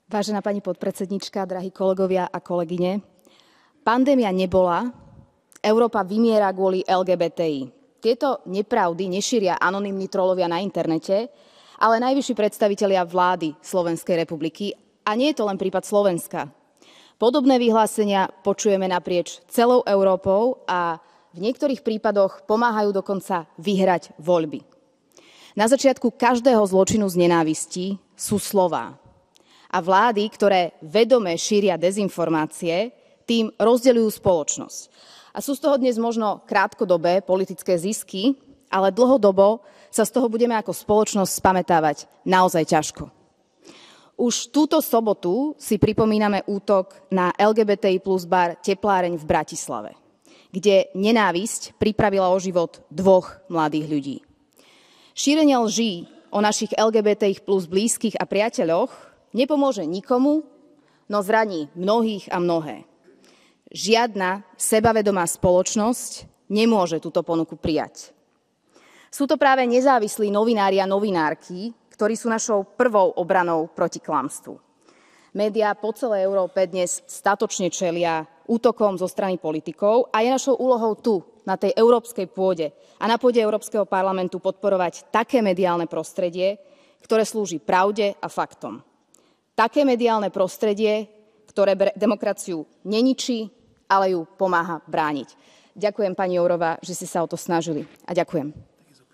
Vážená pani podpredsednička, drahí kolegovia a kolegyne, pandémia nebola, Európa vymiera kvôli LGBTI. Tieto nepravdy nešíria anonymní trolovia na internete, ale najvyšší predstavitelia vlády Slovenskej republiky. A nie je to len prípad Slovenska. Podobné vyhlásenia počujeme naprieč celou Európou a v niektorých prípadoch pomáhajú dokonca vyhrať voľby. Na začiatku každého zločinu z nenávistí sú slová. A vlády, ktoré vedome šíria dezinformácie, tým rozdeľujú spoločnosť. A sú z toho dnes možno krátkodobé politické zisky, ale dlhodobo sa z toho budeme ako spoločnosť spamätávať naozaj ťažko. Už túto sobotu si pripomíname útok na LGBTI plus bar Tepláreň v Bratislave, kde nenávisť pripravila o život 2 mladých ľudí. Šírenie lží o našich LGBTI plus blízkych a priateľoch nepomôže nikomu, no zraní mnohých a mnohé. Žiadna sebavedomá spoločnosť nemôže túto ponuku prijať. Sú to práve nezávislí novinári a novinárky, ktorí sú našou prvou obranou proti klamstvu. Médiá po celej Európe dnes statočne čelia útokom zo strany politikov a je našou úlohou tu, na tej európskej pôde a na pôde Európskeho parlamentu podporovať také mediálne prostredie, ktoré slúži pravde a faktom. Také mediálne prostredie, ktoré demokraciu neničí, ale ju pomáha brániť. Ďakujem, pani Jourová, že ste sa o to snažili. A ďakujem.